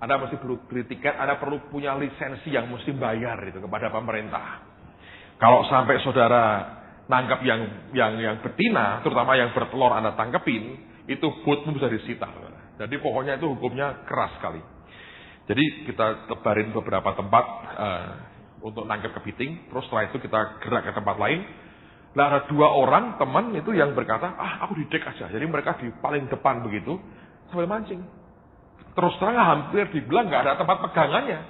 Anda mesti perlu beli tiket, Anda perlu punya lisensi yang mesti bayar itu kepada pemerintah. Kalau sampai saudara nangkap yang betina, terutama yang bertelur Anda tangkepin, itu bootmu bisa disita. Jadi pokoknya itu hukumnya keras sekali. Jadi kita tebarin beberapa tempat untuk nangkap kepiting, terus setelah itu kita gerak ke tempat lain. Nah, ada 2 orang teman itu yang berkata, aku di dek aja. Jadi mereka di paling depan begitu, sambil mancing. Terus terang hampir dibilang nggak ada tempat pegangannya.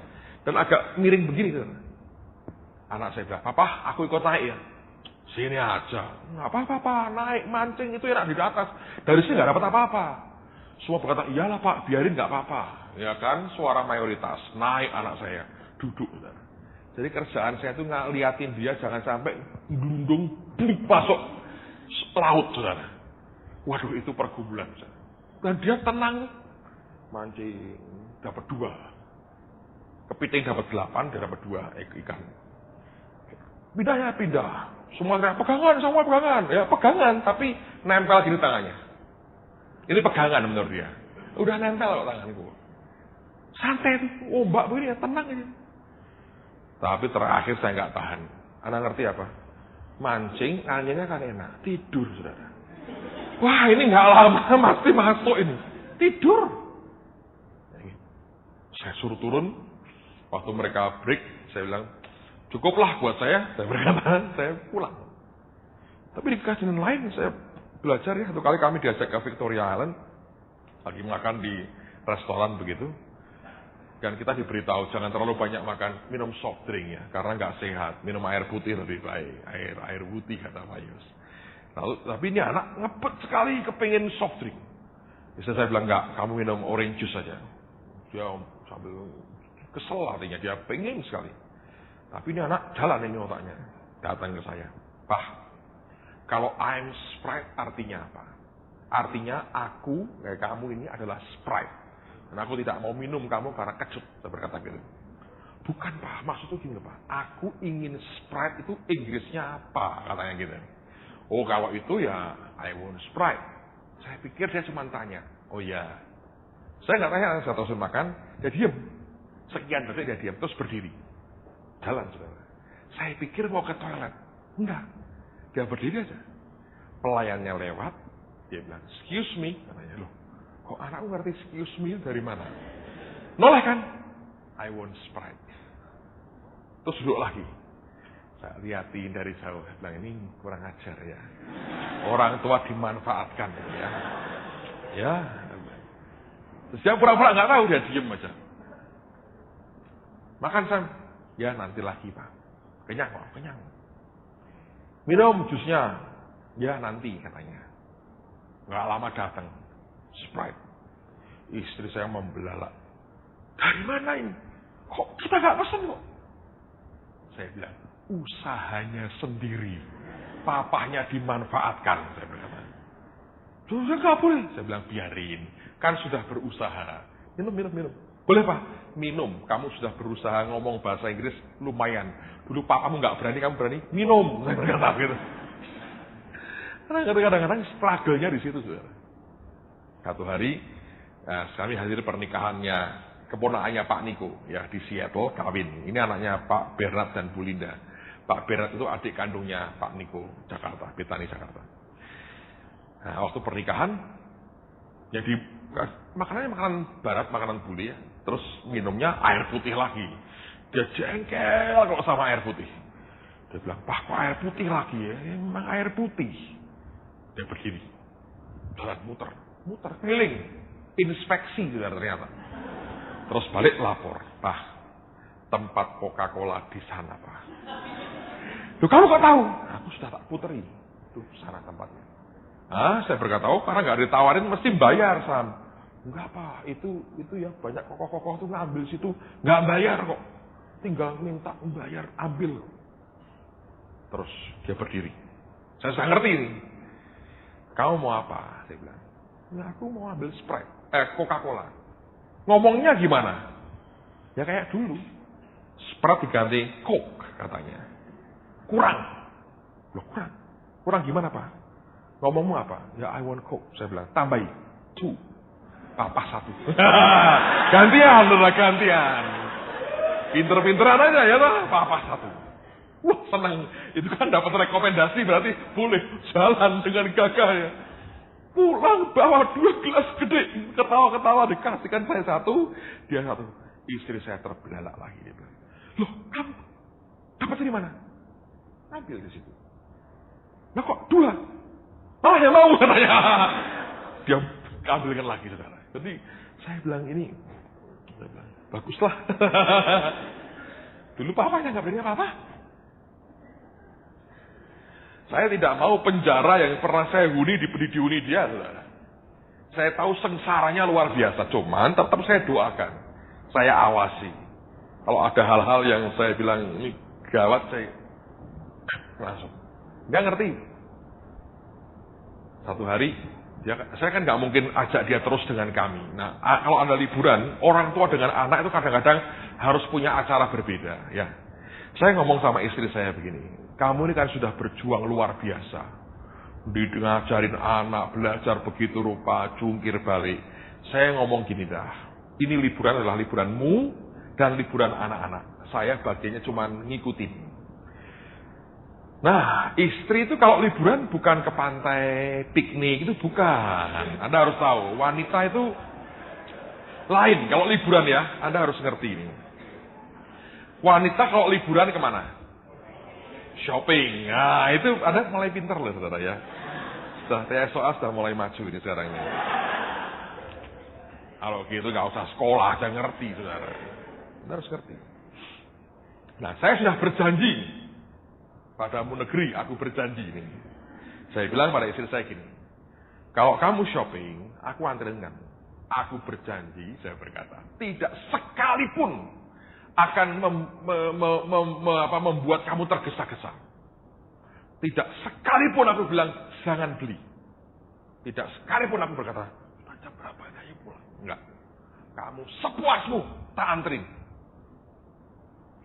Dan agak miring begini. Anak saya bilang, Papa, aku ikut naik ya. Sini aja. Nggak apa-apa, naik mancing itu enak di atas. Dari sini nggak dapat apa-apa. Semua berkata, iyalah Pak, biarin nggak apa-apa. Ya kan, suara mayoritas. Naik anak saya, duduk. Jadi kerjaan saya itu ngeliatin dia jangan sampai gelundung masuk laut, saudara. Waduh, itu pergumulan. Dan dia tenang. Mancing, dapat 2. Kepiting dapat 8, dia dapat 2 ikan. Pindah. Semua pegangan. Ya pegangan, tapi nempel gini tangannya. Ini pegangan menurut dia. Udah nempel kok tanganku. Santai, ombak begini ya, tenang aja. Tapi terakhir saya nggak tahan. Anda ngerti apa? Mancing, anginnya kan enak. Tidur, saudara. Wah, ini nggak lama, pasti masuk ini. Tidur. Saya suruh turun. Waktu mereka break, saya bilang, cukuplah buat saya. Saya berkata, saya pulang. Tapi di kajian lain, saya belajar ya. 1 kali kami diajak ke Victoria Island. Lagi makan di restoran begitu. Dan kita diberitahu, jangan terlalu banyak makan, minum soft drink ya. Karena nggak sehat. Minum air putih lebih baik. Air putih, kata Pak Yus. Lalu, tapi ini anak ngebet sekali kepingin soft drink. Bisa saya bilang, enggak, kamu minum orange juice saja. Dia sambil kesel artinya, dia pengen sekali. Tapi ini anak jalan ini otaknya. Datang ke saya. Pak, kalau I'm Sprite artinya apa? Artinya aku, kayak kamu ini adalah Sprite. Dan aku tidak mau minum kamu karena kecut. Saya berkata gitu. Bukan Pak, maksudnya gini Pak. Aku ingin Sprite itu Inggrisnya apa? Katanya gitu. Oh kalau itu ya I want Sprite. Saya pikir dia cuma tanya. Oh iya. Saya nggak tanya, saya terus makan, dia diam. Sekian detik dia diam, terus berdiri. Jalan, saudara. Saya pikir mau ke toilet. Enggak. Dia berdiri aja. Pelayannya lewat, dia bilang, excuse me. Katanya, loh, kok anakku ngerti excuse me dari mana? Noleh kan? I want Sprite. Terus duduk lagi. Saya liatin dari jauh. Saya bilang, ini kurang ajar ya. Orang tua dimanfaatkan ya. Ya. Terus dia pura-pura nggak tahu, dia diem aja. Makan Sam. Ya nanti lagi Pak. Kenyang Pak, kenyang. Minum jusnya. Ya nanti katanya. Nggak lama datang. Sprite. Istri saya membelalak. Dari mana ini? Kok kita nggak pesen kok? Saya bilang, usahanya sendiri. Papahnya dimanfaatkan. Saya berkata. Terus nggak boleh. Saya bilang biarin. Kan sudah berusaha. Minum. Boleh Pak? Minum. Kamu sudah berusaha ngomong bahasa Inggris lumayan. Dulu papamu nggak berani, kamu berani. Minum. Saya berkata gitu. Karena kadang-kadang struggle-nya di situ, saudara. Satu hari, kami hadir pernikahannya keponakannya Pak Niko ya di Seattle kawin. Ini anaknya Pak Bernard dan Bu Linda. Pak Bernard itu adik kandungnya Pak Niko Jakarta, Betani Jakarta. Nah, waktu pernikahan, jadi makanannya makanan barat, makanan bule ya. Terus minumnya air putih lagi. Dia jengkel kalau sama air putih. Dia bilang, Pak kok air putih lagi ya? Memang air putih. Dia berdiri. Jalan muter keliling. Inspeksi juga ternyata. Terus balik lapor. Pak, tempat Coca-Cola di sana Pak. Loh kamu kok tahu? Aku sudah tak puteri. Itu sana tempatnya. Saya berkata, karena nggak ditawarin mesti bayar Sam. Enggak Pak, itu ya banyak kokoh-kokoh tuh ngambil situ, nggak bayar kok. Tinggal minta bayar, ambil. Terus dia berdiri. Saya sudah ngerti ini. Kamu mau apa? Saya bilang. Ya aku mau ambil Sprite, Coca-Cola. Ngomongnya gimana? Ya kayak dulu. Sprite diganti Coke katanya. Kurang. Loh kurang? Kurang gimana Pak? Ngomongmu apa? Ya I want Coke. Saya bilang, tambahin 2. Papa satu. Gantian, gantian. Pinter-pinteran aja ya toh, Papa satu. Wah, senang. Itu kan dapat rekomendasi, berarti boleh jalan dengan gagah ya. Pulang bawa 2 gelas gede, ketawa-ketawa, dikasihkan saya satu, dia satu. Istri saya terbelalak lagi. Dia bilang, loh, kamu dapat dari mana? Ambil di situ. Nah kok 2? Ah, yang mau katanya. Dia ambilkan lagi, saudara. Jadi saya bilang ini, saya bilang, baguslah. Dulu papanya nggak berani apa-apa. Saya tidak mau penjara yang pernah saya huni dihuni dia, saudara. Saya tahu sengsaranya luar biasa, cuman tetap saya doakan, saya awasi. Kalau ada hal-hal yang saya bilang ini gawat, saya langsung. Nggak ngerti. Satu hari, saya kan nggak mungkin ajak dia terus dengan kami. Nah, kalau Anda liburan, orang tua dengan anak itu kadang-kadang harus punya acara berbeda. Ya, saya ngomong sama istri saya begini. Kamu ini kan sudah berjuang luar biasa. Ngajarin anak, belajar begitu rupa, jungkir balik. Saya ngomong gini dah. Ini liburan adalah liburanmu dan liburan anak-anak. Saya bagiannya cuma ngikutin. Nah, istri itu kalau liburan bukan ke pantai, piknik, itu bukan. Anda harus tahu, wanita itu lain. Kalau liburan ya, Anda harus ngerti ini. Wanita kalau liburan kemana? Shopping. Nah, itu Anda mulai pintar loh, saudara ya. TSOA sudah mulai maju ini sekarang ini. Kalau gitu nggak usah sekolah, aja ngerti, saudara. Anda harus ngerti. Nah, saya sudah berjanji padamu negeri, aku berjanji ini. Saya bilang pada istri saya gini, kalau kamu shopping, aku anterin kamu. Aku berjanji, saya berkata, tidak sekalipun akan membuat kamu tergesa-gesa. Tidak sekalipun aku bilang, jangan beli. Tidak sekalipun aku berkata, jam berapa ayo pulang. Enggak. Kamu sepuasmu, tak anterin.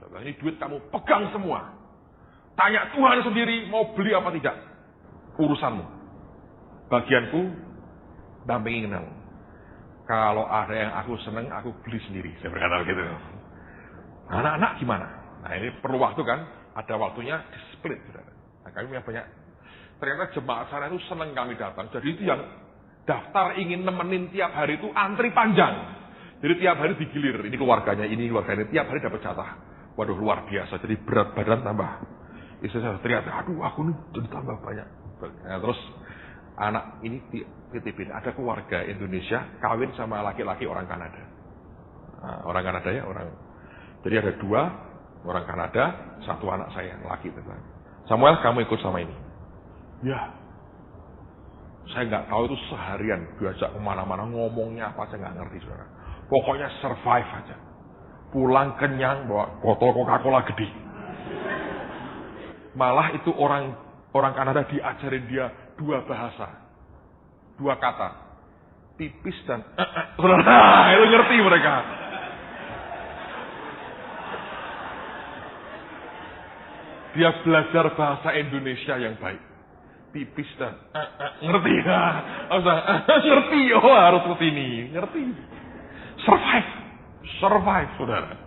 Saya bilang, ini duit kamu pegang semua. Tanya Tuhan sendiri mau beli apa tidak. Urusanmu. Bagianku, dampingin kamu. Kalau ada yang aku seneng, aku beli sendiri. Saya berkata begitu. Anak-anak gimana? Nah ini perlu waktu kan. Ada waktunya di split. Nah, kami punya banyak. Ternyata jemaat sana itu seneng kami datang. Jadi itu yang daftar ingin nemenin tiap hari itu antri panjang. Jadi tiap hari digilir. Ini keluarganya, ini keluarganya. Tiap hari dapat jatah. Waduh luar biasa. Jadi berat badan tambah. Istri saya teriak, aduh aku ini jadi tambah banyak. Nah, terus anak ini titipin. Ada keluarga Indonesia kawin sama laki-laki orang Kanada. Nah, orang Kanada ya, jadi ada 2 orang Kanada, 1 anak saya yang laki. Samuel, kamu ikut sama ini. Ya. Saya nggak tahu itu seharian diajak kemana-mana, ngomongnya apa saya nggak ngerti, saudara. Pokoknya survive aja. Pulang kenyang bawa botol Coca-Cola gede. Malah itu orang Kanada diajarin dia 2 bahasa, 2 kata, pipis dan saudara, itu ngerti mereka. Dia belajar bahasa Indonesia yang baik, pipis dan ngerti ya, ngerti, oh harus seperti ini, ngerti, survive, saudara.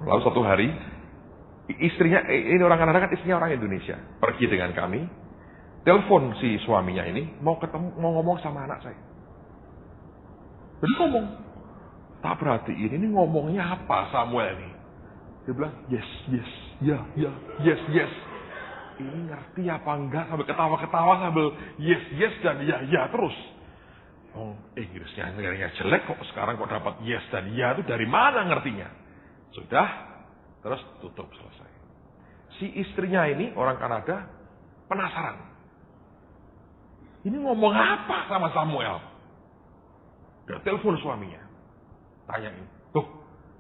Lalu satu hari. Istrinya, ini orang Kanada kan istrinya orang Indonesia. Pergi dengan kami. Telepon si suaminya ini. Mau ngomong sama anak saya. Jadi ngomong. Tak perhatiin ini ngomongnya apa Samuel ini. Dia bilang yes, yes. Ini ngerti apa enggak. Sambil ketawa-ketawa sambil yes dan ya terus. Oh Inggrisnya jelek kok. Sekarang kok dapat yes dan ya itu dari mana ngertinya. Sudah. Terus tutup, selesai. Si istrinya ini, orang Kanada, penasaran. Ini ngomong apa sama Samuel? Dia telepon suaminya. Tanyain. Tuh,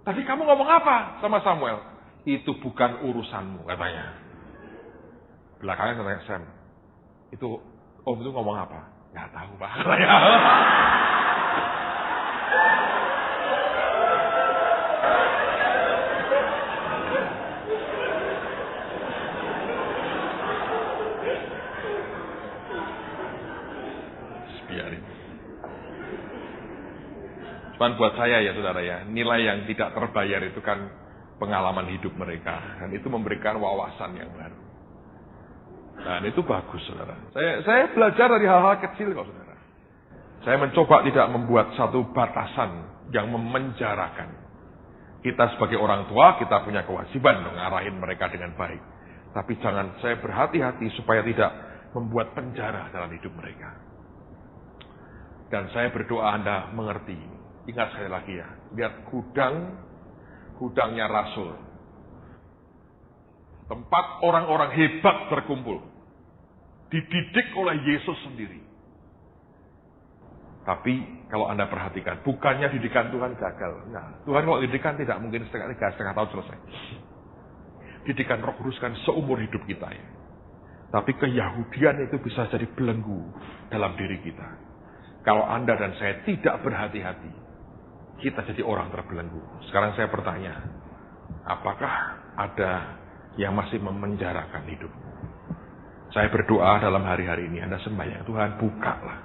tadi kamu ngomong apa sama Samuel? Itu bukan urusanmu, katanya. Belakangnya saya tanya, Sam, itu om itu ngomong apa? Nggak tahu, Pak. Katanya. Cuman buat saya ya saudara ya, nilai yang tidak terbayar itu kan pengalaman hidup mereka. Dan itu memberikan wawasan yang baru. Dan itu bagus saudara. Saya belajar dari hal-hal kecil kok saudara. Saya mencoba tidak membuat satu batasan yang memenjarakan. Kita sebagai orang tua, kita punya kewajiban mengarahin mereka dengan baik. Tapi jangan saya berhati-hati supaya tidak membuat penjara dalam hidup mereka. Dan saya berdoa Anda mengerti. Ingat sekali lagi ya, lihat gudangnya Rasul. Tempat orang-orang hebat berkumpul. Dididik oleh Yesus sendiri. Tapi kalau Anda perhatikan, bukannya didikan Tuhan gagal. Nah, Tuhan kalau didikan tidak mungkin setengah tahun selesai. Didikan Roh Kudus kan seumur hidup kita ya. Tapi keyahudian itu bisa jadi belenggu dalam diri kita. Kalau Anda dan saya tidak berhati-hati, kita jadi orang terbelenggu. Sekarang saya bertanya, apakah ada yang masih memenjarakan hidup? Saya berdoa dalam hari-hari ini, Anda sembahyang, Tuhan bukalah.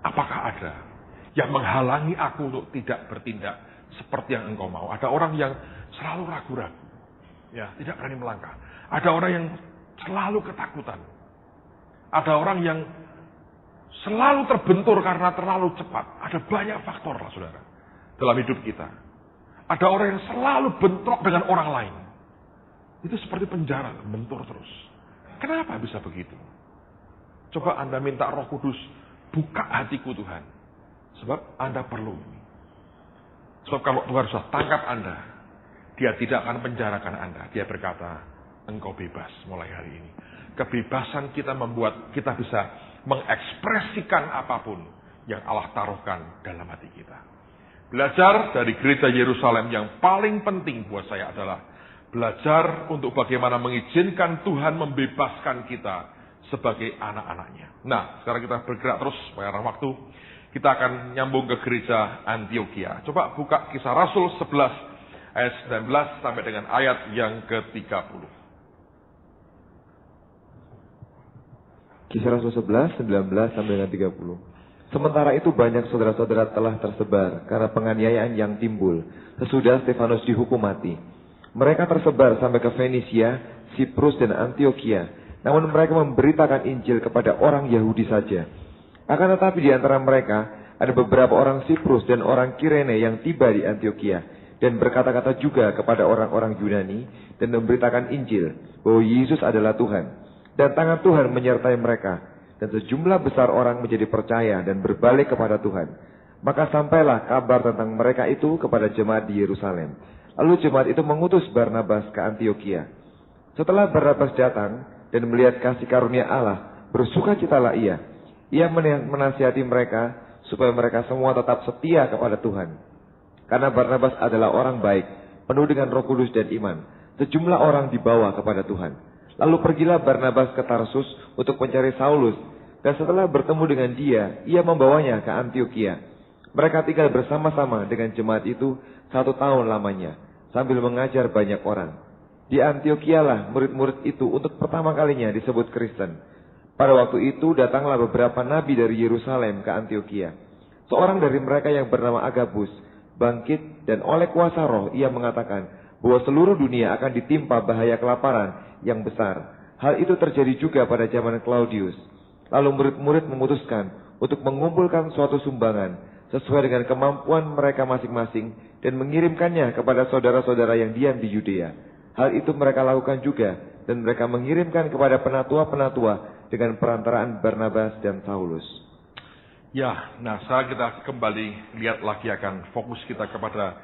Apakah ada yang menghalangi aku untuk tidak bertindak seperti yang Engkau mau? Ada orang yang selalu ragu-ragu, ya, tidak berani melangkah. Ada orang yang selalu ketakutan. Ada orang yang selalu terbentur karena terlalu cepat. Ada banyak faktor lah saudara dalam hidup kita. Ada orang yang selalu bentrok dengan orang lain. Itu seperti penjara, bentur terus. Kenapa bisa begitu? Coba Anda minta Roh Kudus, buka hatiku Tuhan. Sebab Anda perlu. Sebab kalau Tuhan sudah tangkap Anda, Dia tidak akan penjarakan Anda. Dia berkata, engkau bebas mulai hari ini. Kebebasan kita membuat kita bisa mengekspresikan apapun yang Allah taruhkan dalam hati kita. Belajar dari gereja Yerusalem yang paling penting buat saya adalah belajar untuk bagaimana mengizinkan Tuhan membebaskan kita sebagai anak-anaknya. Nah, sekarang kita bergerak terus pada waktu. Kita akan nyambung ke gereja Antiokhia. Coba buka Kisah Rasul 11 ayat 19 sampai dengan ayat yang ke-30. Kisah Rasul 11, 19 sampai dengan 30. Sementara itu banyak saudara-saudara telah tersebar karena penganiayaan yang timbul sesudah Stefanus dihukum mati. Mereka tersebar sampai ke Fenisia, Siprus dan Antiokhia. Namun mereka memberitakan Injil kepada orang Yahudi saja. Akan tetapi di antara mereka ada beberapa orang Siprus dan orang Kirene yang tiba di Antiokhia dan berkata-kata juga kepada orang-orang Yunani dan memberitakan Injil bahwa Yesus adalah Tuhan. Dan tangan Tuhan menyertai mereka, dan sejumlah besar orang menjadi percaya dan berbalik kepada Tuhan. Maka sampailah kabar tentang mereka itu kepada jemaat di Yerusalem. Lalu jemaat itu mengutus Barnabas ke Antiokhia. Setelah Barnabas datang dan melihat kasih karunia Allah, bersukacitalah ia. Ia menasihati mereka supaya mereka semua tetap setia kepada Tuhan. Karena Barnabas adalah orang baik, penuh dengan Roh Kudus dan iman. Sejumlah orang dibawa kepada Tuhan. Lalu pergilah Barnabas ke Tarsus untuk mencari Saulus. Dan setelah bertemu dengan dia, ia membawanya ke Antiokhia. Mereka tinggal bersama-sama dengan jemaat itu 1 tahun lamanya, sambil mengajar banyak orang. Di Antiokhia lah murid-murid itu untuk pertama kalinya disebut Kristen. Pada waktu itu datanglah beberapa nabi dari Yerusalem ke Antiokhia. Seorang dari mereka yang bernama Agabus bangkit dan oleh kuasa roh ia mengatakan bahwa seluruh dunia akan ditimpa bahaya kelaparan yang besar. Hal itu terjadi juga pada zaman Claudius. Lalu murid-murid memutuskan untuk mengumpulkan suatu sumbangan sesuai dengan kemampuan mereka masing-masing dan mengirimkannya kepada saudara-saudara yang diam di Yudea. Hal itu mereka lakukan juga dan mereka mengirimkan kepada penatua-penatua dengan perantaraan Barnabas dan Saulus. Ya, nah sekarang kita kembali lihat lagi akan fokus kita kepada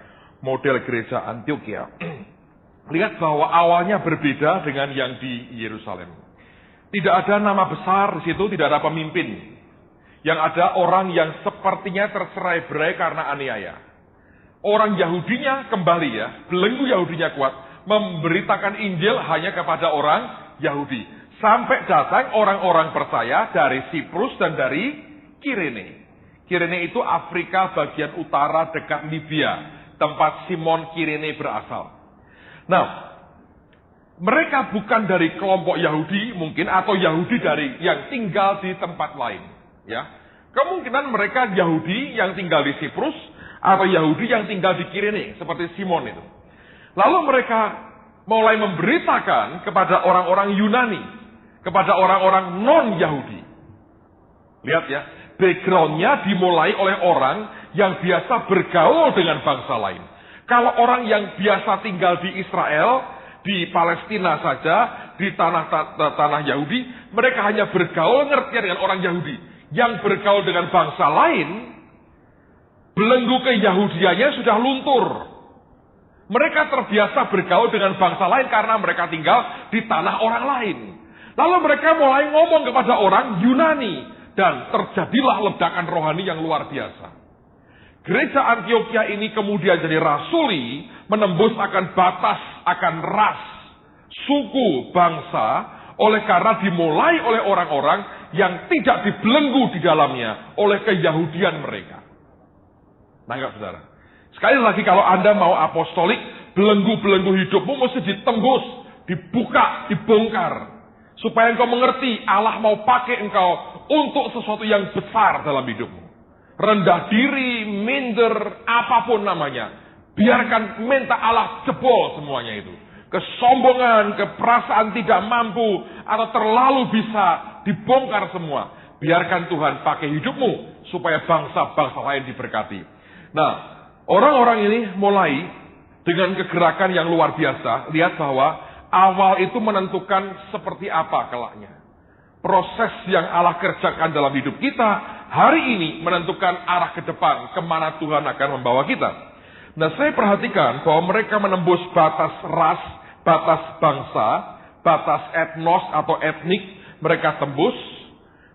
model gereja Antiokhia. Lihat bahwa awalnya berbeda dengan yang di Yerusalem. Tidak ada nama besar di situ, tidak ada pemimpin. Yang ada orang yang sepertinya tercerai-berai karena aniaya. Orang Yahudinya kembali ya, belenggu Yahudinya kuat, memberitakan Injil hanya kepada orang Yahudi. Sampai datang orang-orang percaya dari Siprus dan dari Kirene. Kirene itu Afrika bagian utara dekat Libya, tempat Simon Kirene berasal. Nah, mereka bukan dari kelompok Yahudi mungkin atau Yahudi dari yang tinggal di tempat lain, ya. Kemungkinan mereka Yahudi yang tinggal di Siprus atau Yahudi yang tinggal di Kirene, seperti Simon itu. Lalu mereka mulai memberitakan kepada orang-orang Yunani, kepada orang-orang non-Yahudi. Lihat ya, backgroundnya dimulai oleh orang yang biasa bergaul dengan bangsa lain. Kalau orang yang biasa tinggal di Israel, di Palestina saja, di tanah Yahudi, mereka hanya bergaul ngerti dengan orang Yahudi. Yang bergaul dengan bangsa lain, belenggu keyahudiannya sudah luntur. Mereka terbiasa bergaul dengan bangsa lain karena mereka tinggal di tanah orang lain. Lalu mereka mulai ngomong kepada orang Yunani, dan terjadilah ledakan rohani yang luar biasa. Gereja Antiokhia ini kemudian jadi rasuli, menembus akan batas, akan ras, suku, bangsa, oleh karena dimulai oleh orang-orang yang tidak dibelenggu di dalamnya oleh keyahudian mereka. Nangkap saudara? Sekali lagi, kalau Anda mau apostolik, belenggu-belenggu hidupmu mesti ditembus, dibuka, dibongkar. Supaya engkau mengerti Allah mau pakai engkau untuk sesuatu yang besar dalam hidupmu. Rendah diri, minder, apapun namanya. Biarkan minta Allah jebol semuanya itu. Kesombongan, keperasaan tidak mampu, atau terlalu bisa dibongkar semua. Biarkan Tuhan pakai hidupmu, supaya bangsa-bangsa lain diberkati. Nah, orang-orang ini mulai dengan kegerakan yang luar biasa. Lihat bahwa awal itu menentukan seperti apa kelaknya. Proses yang Allah kerjakan dalam hidup kita hari ini menentukan arah ke depan, kemana Tuhan akan membawa kita. Nah, saya perhatikan bahwa mereka menembus batas ras, batas bangsa, batas etnos atau etnik, mereka tembus.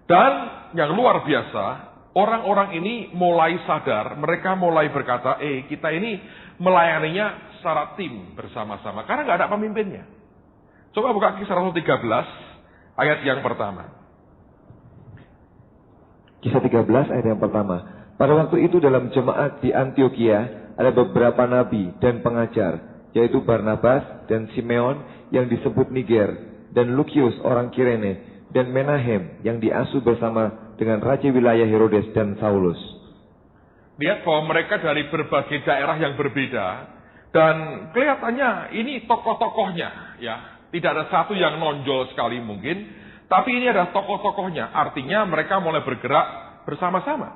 Dan yang luar biasa, orang-orang ini mulai sadar, mereka mulai berkata, kita ini melayaninya secara tim bersama-sama, karena nggak ada pemimpinnya. Coba buka Kisah Rasul 13, ayat yang pertama. Kisah 13 ayat yang pertama. Pada waktu itu dalam jemaat di Antiokhia ada beberapa nabi dan pengajar, yaitu Barnabas dan Simeon yang disebut Niger, dan Lukius orang Kirene, dan Menahem yang diasuh bersama dengan raja wilayah Herodes dan Saulus. Lihat bahwa mereka dari berbagai daerah yang berbeda, dan kelihatannya ini tokoh-tokohnya, ya. Tidak ada satu yang nonjol sekali mungkin, tapi ini ada tokoh-tokohnya. Artinya mereka mulai bergerak bersama-sama.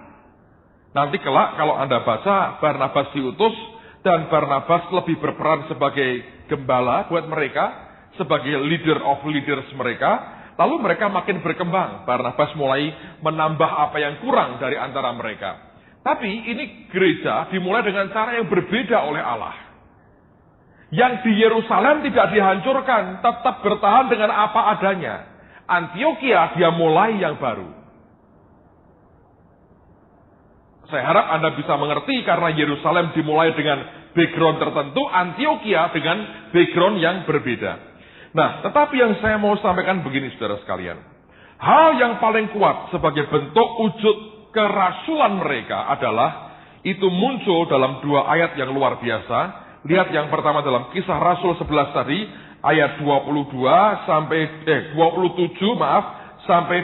Nanti kelak kalau Anda baca, Barnabas diutus, dan Barnabas lebih berperan sebagai gembala buat mereka, sebagai leader of leaders mereka. Lalu mereka makin berkembang. Barnabas mulai menambah apa yang kurang dari antara mereka. Tapi ini gereja dimulai dengan cara yang berbeda oleh Allah. Yang di Yerusalem tidak dihancurkan, tetap bertahan dengan apa adanya. Antiokhia dia mulai yang baru. Saya harap Anda bisa mengerti, karena Yerusalem dimulai dengan background tertentu, Antiokhia dengan background yang berbeda. Nah, tetapi yang saya mau sampaikan begini saudara sekalian. Hal yang paling kuat sebagai bentuk wujud kerasulan mereka adalah, itu muncul dalam dua ayat yang luar biasa. Lihat yang pertama dalam Kisah Rasul 11 tadi, ayat 27 sampai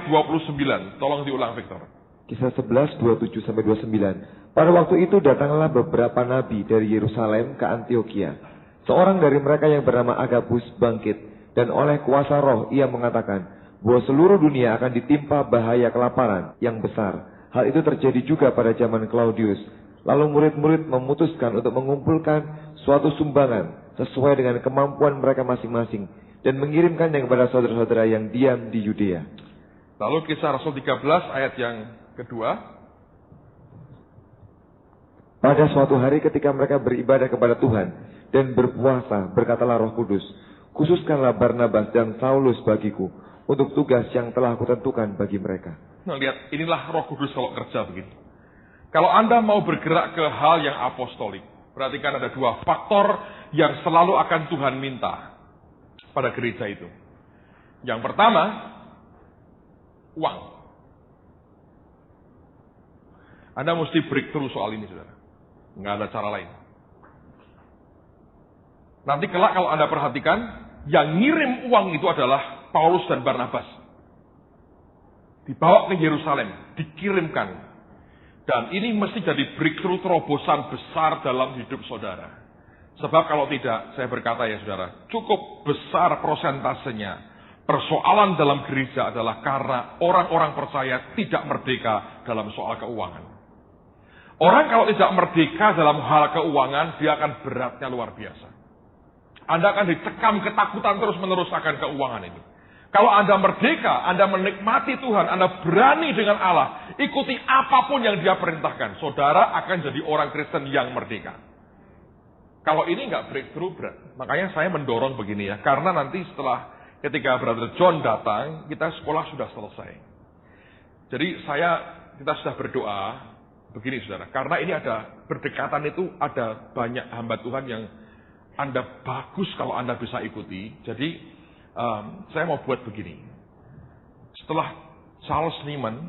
29. Tolong diulang Victor. Kisah 11, 27 sampai 29. Pada waktu itu datanglah beberapa nabi dari Yerusalem ke Antiokhia. Seorang dari mereka yang bernama Agabus bangkit, dan oleh kuasa roh ia mengatakan bahwa seluruh dunia akan ditimpa bahaya kelaparan yang besar. Hal itu terjadi juga pada zaman Claudius. Lalu murid-murid memutuskan untuk mengumpulkan suatu sumbangan sesuai dengan kemampuan mereka masing-masing, dan mengirimkannya kepada saudara-saudara yang diam di Yudea. Lalu Kisah Rasul 13 ayat yang kedua. Pada suatu hari ketika mereka beribadah kepada Tuhan dan berpuasa, berkatalah Roh Kudus, khususkanlah Barnabas dan Saulus bagiku untuk tugas yang telah kutentukan bagi mereka. Nah, lihat, inilah Roh Kudus kalau kerja begitu. Kalau Anda mau bergerak ke hal yang apostolik, perhatikan ada dua faktor yang selalu akan Tuhan minta pada gereja itu. Yang pertama, uang. Anda mesti breakthrough soal ini, saudara. Nggak ada cara lain. Nanti kelak kalau Anda perhatikan, yang ngirim uang itu adalah Paulus dan Barnabas. Dibawa ke Yerusalem, dikirimkan. Dan ini mesti jadi breakthrough terobosan besar dalam hidup saudara. Sebab kalau tidak, saya berkata ya saudara, cukup besar prosentasenya persoalan dalam gereja adalah karena orang-orang percaya tidak merdeka dalam soal keuangan. Orang kalau tidak merdeka dalam hal keuangan, dia akan beratnya luar biasa. Anda akan dicekam ketakutan terus-menerus akan keuangan ini. Kalau Anda merdeka, Anda menikmati Tuhan, Anda berani dengan Allah, ikuti apapun yang Dia perintahkan, saudara akan jadi orang Kristen yang merdeka. Kalau ini nggak breakthrough, berat. Makanya saya mendorong begini ya, karena nanti setelah ketika Brother John datang, kita sekolah sudah selesai. Jadi kita sudah berdoa, begini saudara, karena ini ada berdekatan itu ada banyak hamba Tuhan yang Anda bagus kalau Anda bisa ikuti. Jadi saya mau buat begini. Setelah Charles Niemann,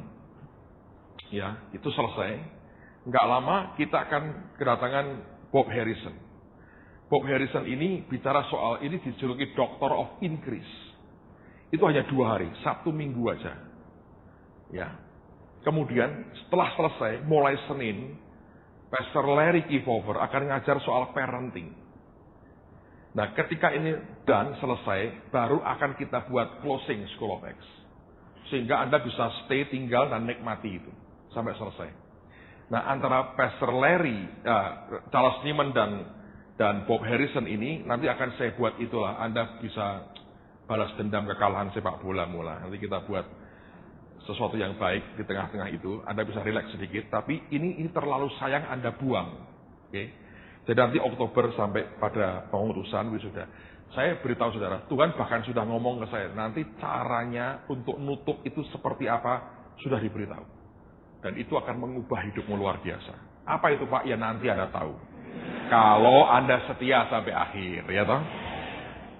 ya itu selesai, nggak lama kita akan kedatangan Bob Harrison. Bob Harrison ini bicara soal ini dijuluki Doctor of Increase. Itu hanya 2 hari, Sabtu Minggu aja. Ya. Kemudian setelah selesai, mulai Senin, Pastor Larry Kefauver akan ngajar soal parenting. Nah, ketika ini selesai, baru akan kita buat closing School of Acts. Sehingga Anda bisa stay, tinggal, dan nikmati itu. Sampai selesai. Nah, antara Pastor Larry, Charles Niemann, dan Bob Harrison ini, nanti akan saya buat itulah. Anda bisa balas dendam kekalahan sepak bola mula. Nanti kita buat sesuatu yang baik di tengah-tengah itu. Anda bisa relax sedikit, tapi ini terlalu sayang Anda buang. Oke? Jadi nanti Oktober sampai pada pengurusan wisuda. Saya beritahu saudara, Tuhan bahkan sudah ngomong ke saya, nanti caranya untuk nutup itu seperti apa, sudah diberitahu. Dan itu akan mengubah hidupmu luar biasa. Apa itu Pak? Ya nanti Anda tahu. Kalau Anda setia sampai akhir, ya toh.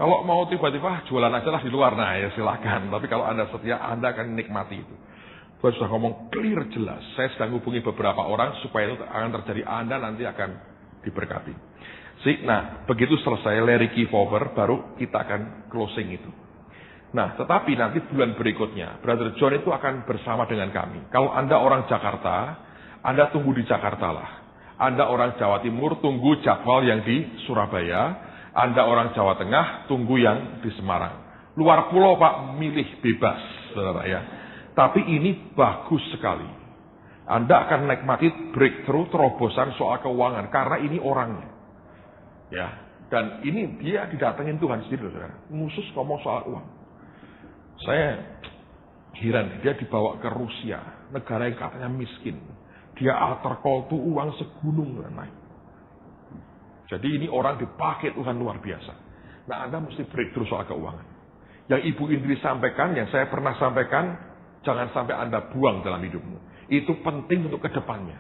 Kalau mau tiba-tiba jualan aja lah di luar, nah ya silakan. Tapi kalau Anda setia, Anda akan nikmati itu. Tuhan sudah ngomong clear jelas. Saya sedang hubungi beberapa orang supaya itu akan terjadi. Anda nanti akan diberkati. Nah, begitu selesai Larry Kefauver, baru kita akan closing itu. Nah, tetapi nanti bulan berikutnya, Brother John itu akan bersama dengan kami. Kalau Anda orang Jakarta, Anda tunggu di Jakarta lah. Anda orang Jawa Timur, tunggu jadwal yang di Surabaya. Anda orang Jawa Tengah, tunggu yang di Semarang. Luar pulau Pak, milih bebas, saudara ya. Tapi ini bagus sekali. Anda akan nikmati breakthrough terobosan soal keuangan. Karena ini orangnya. Ya, dan ini dia didatengin Tuhan sendiri, saudara. Khusus ngomong soal uang. Saya heran, dia dibawa ke Rusia. Negara yang katanya miskin. Dia altar call tuh uang segunung naik. Jadi ini orang dipakai Tuhan luar biasa. Nah, Anda mesti breakthrough soal keuangan. Yang Ibu Indri sampaikan, yang saya pernah sampaikan, jangan sampai Anda buang dalam hidupmu. Itu penting untuk kedepannya.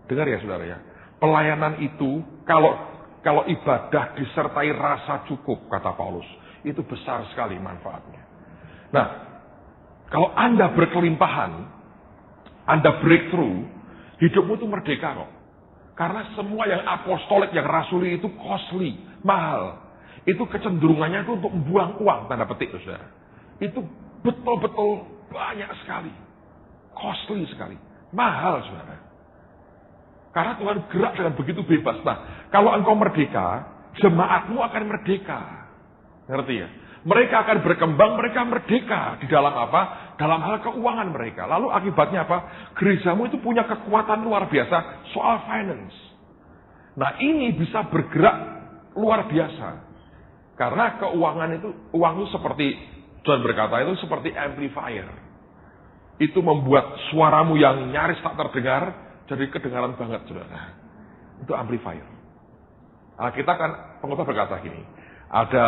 Dengar ya saudara ya. Pelayanan itu, kalau ibadah disertai rasa cukup, kata Paulus, itu besar sekali manfaatnya. Nah, kalau Anda berkelimpahan, Anda breakthrough, hidupmu itu merdeka kok. Karena semua yang apostolik, yang rasuli itu costly, mahal. Itu kecenderungannya itu untuk membuang uang, tanda petik saudara. Itu betul-betul banyak sekali. Costly sekali. Mahal saudara. Karena Tuhan gerak dengan begitu bebas. Nah, kalau engkau merdeka, jemaatmu akan merdeka. Ngerti ya? Mereka akan berkembang, mereka merdeka. Di dalam apa? Dalam hal keuangan mereka. Lalu akibatnya apa? Gerejamu itu punya kekuatan luar biasa soal finance. Nah, ini bisa bergerak luar biasa. Karena keuangan itu, uang itu seperti, John berkata itu seperti amplifier. Itu membuat suaramu yang nyaris tak terdengar, jadi kedengaran banget, saudara. Itu amplifier. Nah, kita kan, pengkhotbah berkata gini, ada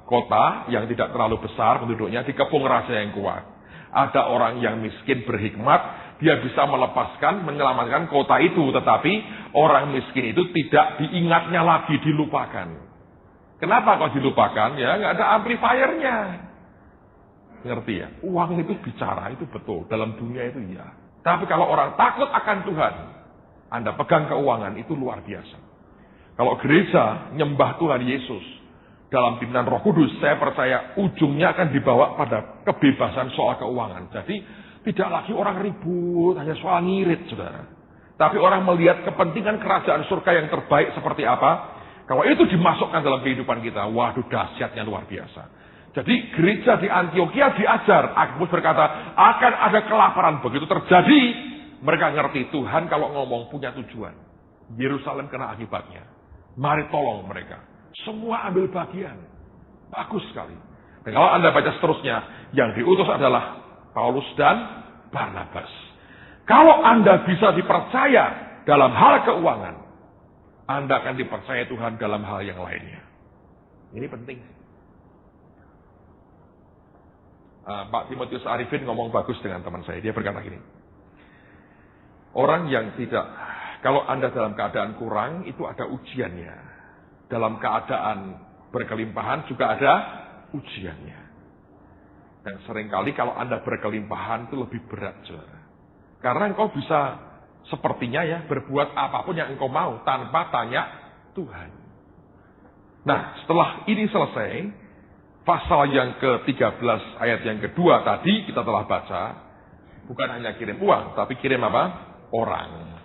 kota yang tidak terlalu besar penduduknya, dikepung raja yang kuat. Ada orang yang miskin berhikmat, dia bisa melepaskan, menyelamatkan kota itu, tetapi orang miskin itu tidak diingatnya lagi, dilupakan. Kenapa kok dilupakan? Ya, nggak ada amplifiernya. Ngerti ya? Uang itu bicara, itu betul. Dalam dunia itu iya. Tapi kalau orang takut akan Tuhan, Anda pegang keuangan, itu luar biasa. Kalau gereja nyembah Tuhan Yesus, dalam pimpinan Roh Kudus, saya percaya ujungnya akan dibawa pada kebebasan soal keuangan. Jadi, Tidak lagi orang ribut, hanya soal ngirit, saudara. Tapi orang melihat kepentingan kerajaan surga yang terbaik seperti apa. Kalau itu dimasukkan dalam kehidupan kita, waduh dahsyatnya luar biasa. Jadi gereja di Antioquia diajar. Agabus berkata, akan ada kelaparan. Begitu terjadi, mereka ngerti Tuhan kalau ngomong punya tujuan. Yerusalem kena akibatnya. Mari tolong mereka. Semua ambil bagian. Bagus sekali. Dan kalau Anda baca seterusnya, yang diutus adalah Paulus dan Barnabas. Kalau Anda bisa dipercaya dalam hal keuangan, Anda akan dipercaya Tuhan dalam hal yang lainnya. Ini penting. Pak Timotius Arifin ngomong bagus dengan teman saya. Dia berkata gini. Orang yang tidak, kalau Anda dalam keadaan kurang, itu ada ujiannya. Dalam keadaan berkelimpahan juga ada ujiannya. Dan seringkali kalau Anda berkelimpahan itu lebih berat, saudara. Karena engkau bisa sepertinya ya berbuat apapun yang engkau mau tanpa tanya Tuhan. Nah, setelah ini selesai, pasal yang ke-13 ayat yang kedua tadi kita telah baca, bukan hanya kirim uang, tapi kirim apa? Orang.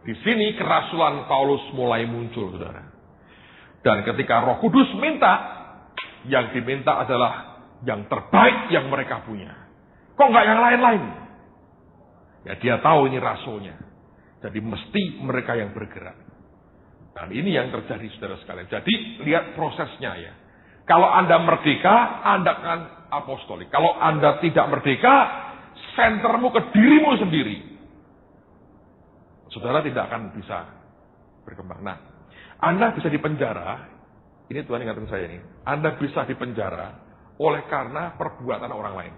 Di sini kerasulan Paulus mulai muncul, saudara. Dan ketika Roh Kudus minta, yang diminta adalah yang terbaik yang mereka punya. Kok nggak yang lain-lain? Ya dia tahu ini rasulnya. Jadi mesti mereka yang bergerak. Dan ini yang terjadi saudara sekalian. Jadi lihat prosesnya ya. Kalau Anda merdeka, Anda akan apostolik. Kalau Anda tidak merdeka, sentermu ke dirimu sendiri. Saudara tidak akan bisa berkembang. Nah, Anda bisa dipenjara. Ini Tuhan ingatkan saya ini. Anda bisa dipenjara oleh karena perbuatan orang lain.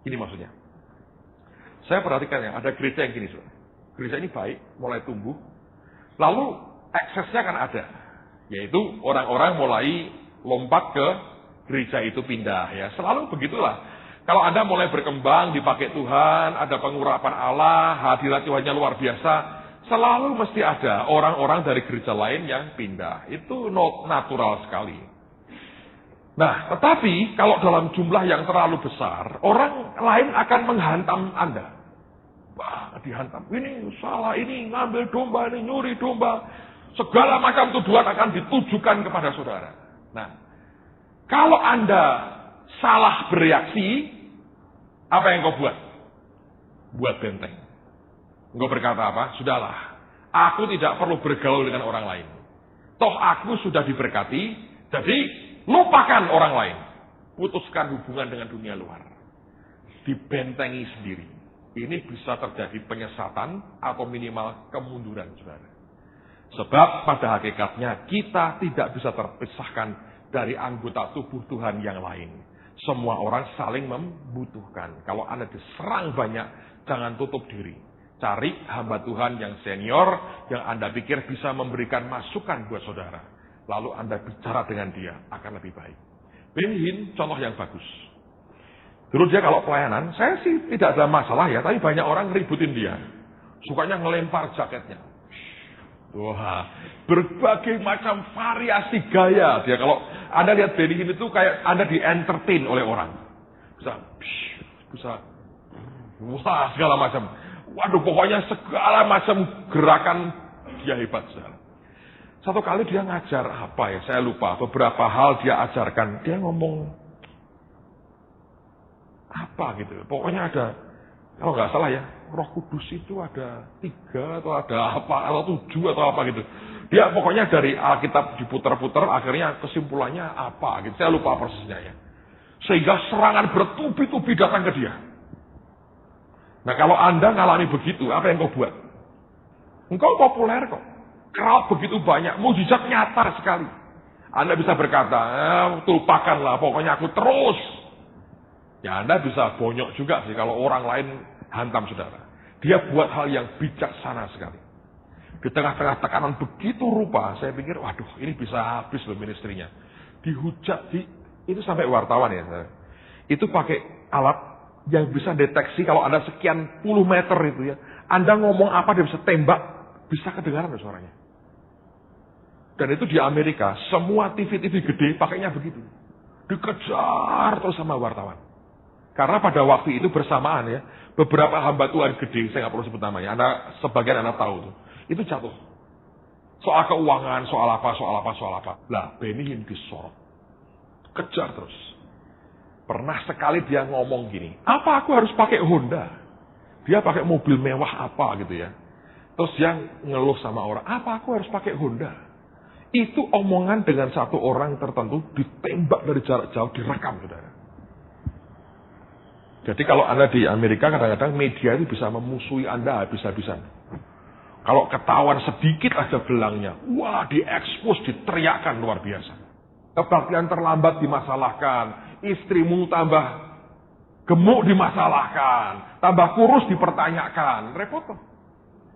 Ini maksudnya. Saya perhatikan ya, ada gereja yang gini, saudara. Gereja ini baik, mulai tumbuh. Lalu eksesnya kan ada. Yaitu orang-orang mulai lompat ke gereja itu pindah ya. Selalu begitulah. Kalau Anda mulai berkembang, dipakai Tuhan, ada pengurapan Allah, hadirat Tuhannya luar biasa, selalu mesti ada orang-orang dari gereja lain yang pindah. Itu natural sekali. Nah, tetapi kalau dalam jumlah yang terlalu besar, orang lain akan menghantam Anda. Wah, dihantam. Ini salah, ini ngambil domba, ini nyuri domba. Segala macam tuduhan akan ditujukan kepada saudara. Nah, kalau Anda salah bereaksi, apa yang kau buat? Buat benteng. Engkau berkata apa? Sudahlah, aku tidak perlu bergaul dengan orang lain. Toh aku sudah diberkati, jadi lupakan orang lain. Putuskan hubungan dengan dunia luar. Dibentengi sendiri. Ini bisa terjadi penyesatan atau minimal kemunduran, saudara. Sebab pada hakikatnya kita tidak bisa terpisahkan dari anggota tubuh Tuhan yang lain. Semua orang saling membutuhkan. Kalau Anda diserang banyak, jangan tutup diri. Cari hamba Tuhan yang senior, yang Anda pikir bisa memberikan masukan buat saudara. Lalu Anda bicara dengan dia, akan lebih baik. Benny Hinn, contoh yang bagus. Dulu dia kalau pelayanan, saya sih tidak ada masalah ya, tapi banyak orang ributin dia. Sukanya ngelempar jaketnya. Wah, berbagai macam variasi gaya. Dia kalau Anda lihat Benny Hinn itu kayak Anda di-entertain oleh orang. Bisa, wah segala macam. Waduh, pokoknya segala macam gerakan dia hebat. Satu kali dia ngajar apa ya, saya lupa. Beberapa hal dia ajarkan. Dia ngomong apa gitu. Pokoknya ada, kalau nggak salah ya, Roh Kudus itu ada 3 atau ada apa, atau 7 atau apa gitu. Dia pokoknya dari Alkitab diputar-putar, akhirnya kesimpulannya apa gitu. Saya lupa persisnya ya. Sehingga serangan bertubi-tubi datang ke dia. Nah kalau Anda ngalami begitu, apa yang kau buat? Engkau populer kok. Crowd begitu banyak, mujizat nyata sekali. Anda bisa berkata, lupakanlah, pokoknya aku terus. Ya Anda bisa bonyok juga sih kalau orang lain hantam saudara. Dia buat hal yang bijaksana sekali. Di tengah-tengah tekanan begitu rupa, saya pikir, waduh ini bisa habis loh ministrinya. Dihujat, itu sampai wartawan ya. Itu pakai alat yang bisa deteksi kalau Anda sekian puluh meter itu ya. Anda ngomong apa dia bisa tembak, bisa kedengaran suaranya. Dan itu di Amerika, semua TV-TV gede pakainya begitu. Dikejar terus sama wartawan. Karena pada waktu itu bersamaan ya, beberapa hamba Tuhan gede, saya nggak perlu sebut namanya, sebagian anak tahu tuh, itu jatuh. Soal keuangan, soal apa. Lah, Benny Hinn disorot. Kejar terus. Pernah sekali dia ngomong gini, apa aku harus pakai Honda? Dia pakai mobil mewah apa gitu ya. Terus dia ngeluh sama orang, apa aku harus pakai Honda? Itu omongan dengan satu orang tertentu, ditembak dari jarak jauh, direkam, saudara. Jadi kalau Anda di Amerika, kadang-kadang media itu bisa memusuhi Anda habis-habisan. Kalau ketahuan sedikit aja gelangnya, wah diekspos, diteriakkan luar biasa. Kebaktian terlambat dimasalahkan, istrimu tambah gemuk dimasalahkan, tambah kurus dipertanyakan, repot tuh.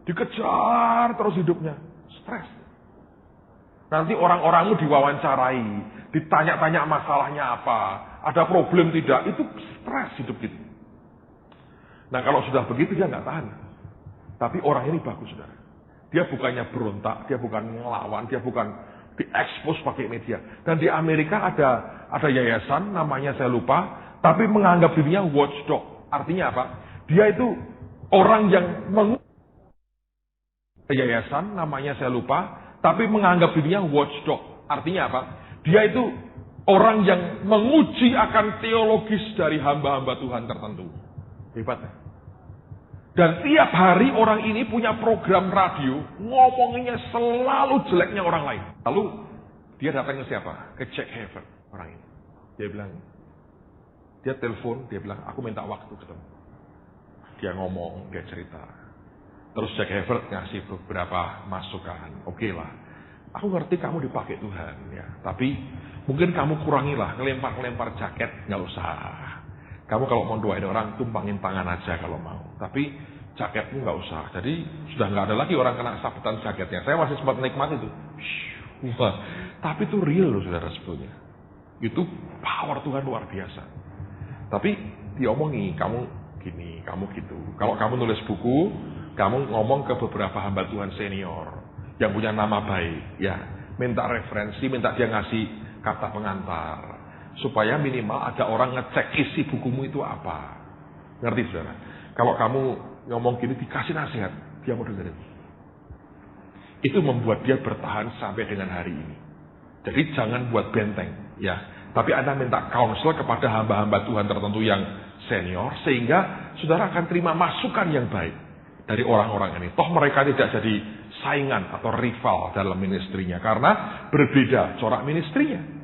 Dikejar terus hidupnya, stres. Nanti orang-orangmu diwawancarai, ditanya-tanya masalahnya apa, ada problem tidak, itu stres hidup gitu. Nah kalau sudah begitu dia nggak tahan. Tapi orang ini bagus, saudara. Dia bukannya berontak, dia bukan ngelawan, dia bukan diekspos pakai media. Dan di Amerika ada yayasan, namanya saya lupa, tapi menganggap dirinya watchdog. Artinya apa? Dia itu orang yang yayasan, namanya saya lupa, tapi menganggap dirinya watchdog. Artinya apa? Dia itu orang yang menguji akan teologis dari hamba-hamba Tuhan tertentu. Hebatnya. Dan tiap hari orang ini punya program radio, ngomonginnya selalu jeleknya orang lain. Lalu dia datang ke siapa? Ke Jack Hayford, orang ini. Dia telepon, dia bilang, aku minta waktu ketemu. Dia ngomong, dia cerita. Terus Jack Hayford ngasih beberapa masukan. Oke lah, aku ngerti kamu dipakai Tuhan, ya. Tapi mungkin kamu kurangilah, ngelempar jaket, nggak usah. Kamu kalau mau doain orang, tumpangin tangan aja kalau mau. Tapi jaketmu nggak usah. Jadi sudah nggak ada lagi orang kena sabetan jaketnya. Saya masih sempat nikmat itu. Wah, tapi itu real loh saudara sebetulnya. Itu power Tuhan luar biasa. Tapi diomongi, kamu gini, kamu gitu. Kalau kamu nulis buku, kamu ngomong ke beberapa hamba Tuhan senior yang punya nama baik, ya, minta referensi, minta dia ngasih kata pengantar, supaya minimal ada orang ngecek isi bukumu itu apa. Ngerti saudara? Kalau kamu ngomong gini dikasih nasihat, dia mau dengerin. Itu membuat dia bertahan sampai dengan hari ini. Jadi jangan buat benteng, ya. Tapi Anda minta counsel kepada hamba-hamba Tuhan tertentu yang senior, sehingga saudara akan terima masukan yang baik dari orang-orang ini. Toh mereka tidak jadi saingan atau rival dalam ministrinya, karena berbeda corak ministrinya.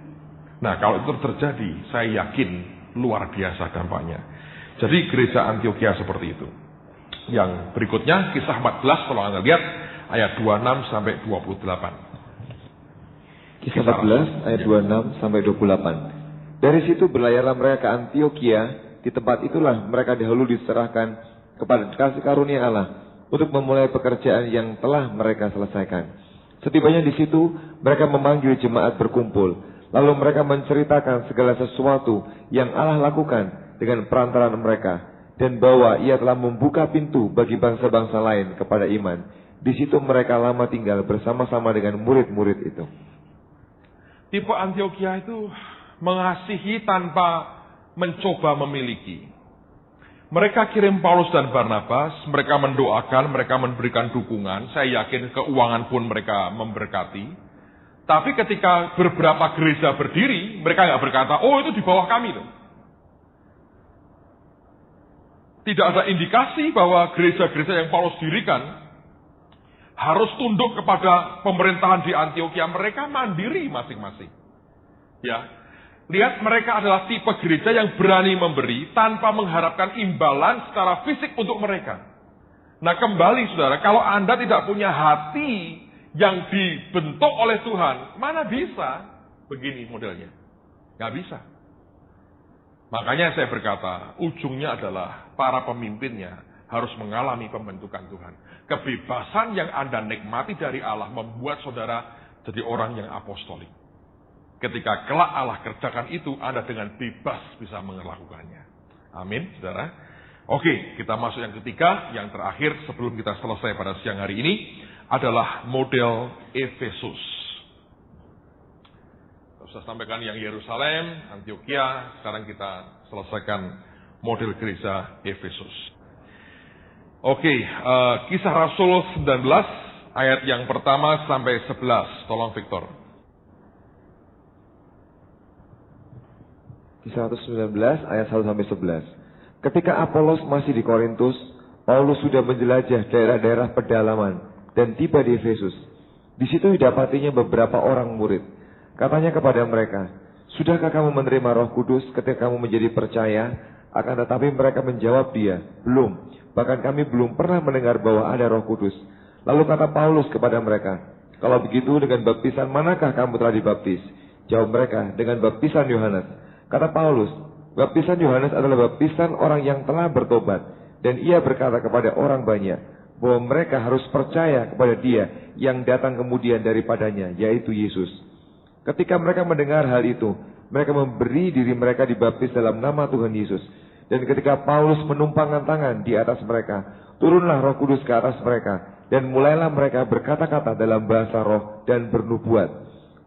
Nah kalau itu terjadi, saya yakin luar biasa dampaknya. Jadi gereja Antiokhia seperti itu. Yang berikutnya, kisah 14 kalau Anda lihat, ayat 26 sampai 28. Kisah 14 ayat 26 sampai 28. Dari situ berlayarlah mereka ke Antiokhia. Di tempat itulah mereka dahulu diserahkan kepada kasih karunia Allah untuk memulai pekerjaan yang telah mereka selesaikan. Setibanya di situ, mereka memanggil jemaat berkumpul. Lalu mereka menceritakan segala sesuatu yang Allah lakukan dengan perantaraan mereka, dan bahwa Ia telah membuka pintu bagi bangsa-bangsa lain kepada iman. Di situ mereka lama tinggal bersama-sama dengan murid-murid itu. Tipe Antiokhia itu mengasihi tanpa mencoba memiliki. Mereka kirim Paulus dan Barnabas, mereka mendoakan, mereka memberikan dukungan. Saya yakin keuangan pun mereka memberkati. Tapi ketika beberapa gereja berdiri, mereka nggak berkata, oh itu di bawah kami loh. Tidak ada indikasi bahwa gereja-gereja yang Paulus dirikan harus tunduk kepada pemerintahan di Antiokhia. Mereka mandiri masing-masing. Ya, lihat mereka adalah tipe gereja yang berani memberi tanpa mengharapkan imbalan secara fisik untuk mereka. Nah kembali saudara, kalau Anda tidak punya hati yang dibentuk oleh Tuhan, mana bisa begini modelnya? Gak bisa. Makanya saya berkata, ujungnya adalah para pemimpinnya harus mengalami pembentukan Tuhan. Kebebasan yang Anda nikmati dari Allah membuat saudara jadi orang yang apostolik. Ketika kelak Allah kerjakan itu, Anda dengan bebas bisa melakukannya. Amin, saudara. Oke, kita masuk yang ketiga, yang terakhir sebelum kita selesai pada siang hari ini adalah model Efesus. Saya sampaikan yang Yerusalem, Antioquia, sekarang kita selesaikan model gereja Efesus. Oke, Kisah Rasul 19 ayat yang pertama sampai 11. Tolong Victor. Kisah 119 ayat 1 sampai 11. Ketika Apolos masih di Korintus, Paulus sudah menjelajah daerah-daerah pedalaman dan tiba di Efesus. Di situ didapatinya beberapa orang murid. Katanya kepada mereka, "Sudahkah kamu menerima Roh Kudus ketika kamu menjadi percaya?" Akan tetapi mereka menjawab dia, "Belum. Bahkan kami belum pernah mendengar bahwa ada Roh Kudus." Lalu kata Paulus kepada mereka, "Kalau begitu dengan baptisan manakah kamu telah dibaptis?" Jawab mereka, "Dengan baptisan Yohanes." Kata Paulus, "Baptisan Yohanes adalah baptisan orang yang telah bertobat." Dan ia berkata kepada orang banyak bahwa mereka harus percaya kepada Dia yang datang kemudian daripadanya, yaitu Yesus. Ketika mereka mendengar hal itu, mereka memberi diri mereka dibaptis dalam nama Tuhan Yesus. Dan ketika Paulus menumpangkan tangan di atas mereka, turunlah Roh Kudus ke atas mereka, dan mulailah mereka berkata-kata dalam bahasa roh dan bernubuat.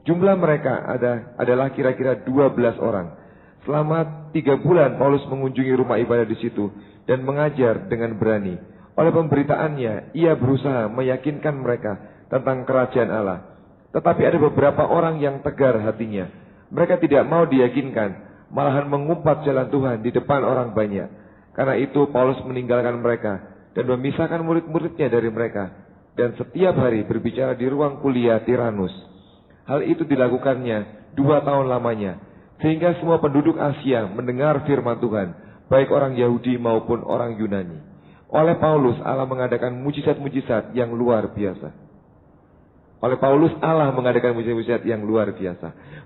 Jumlah mereka adalah kira-kira 12 orang. Selama 3 bulan Paulus mengunjungi rumah ibadah di situ dan mengajar dengan berani. Oleh pemberitaannya, ia berusaha meyakinkan mereka tentang kerajaan Allah. Tetapi ada beberapa orang yang tegar hatinya. Mereka tidak mau diyakinkan, malahan mengumpat jalan Tuhan di depan orang banyak. Karena itu Paulus meninggalkan mereka dan memisahkan murid-muridnya dari mereka, dan setiap hari berbicara di ruang kuliah Tiranus. Hal itu dilakukannya 2 tahun lamanya, sehingga semua penduduk Asia mendengar firman Tuhan, baik orang Yahudi maupun orang Yunani. Oleh Paulus Allah mengadakan mujizat-mujizat yang luar biasa.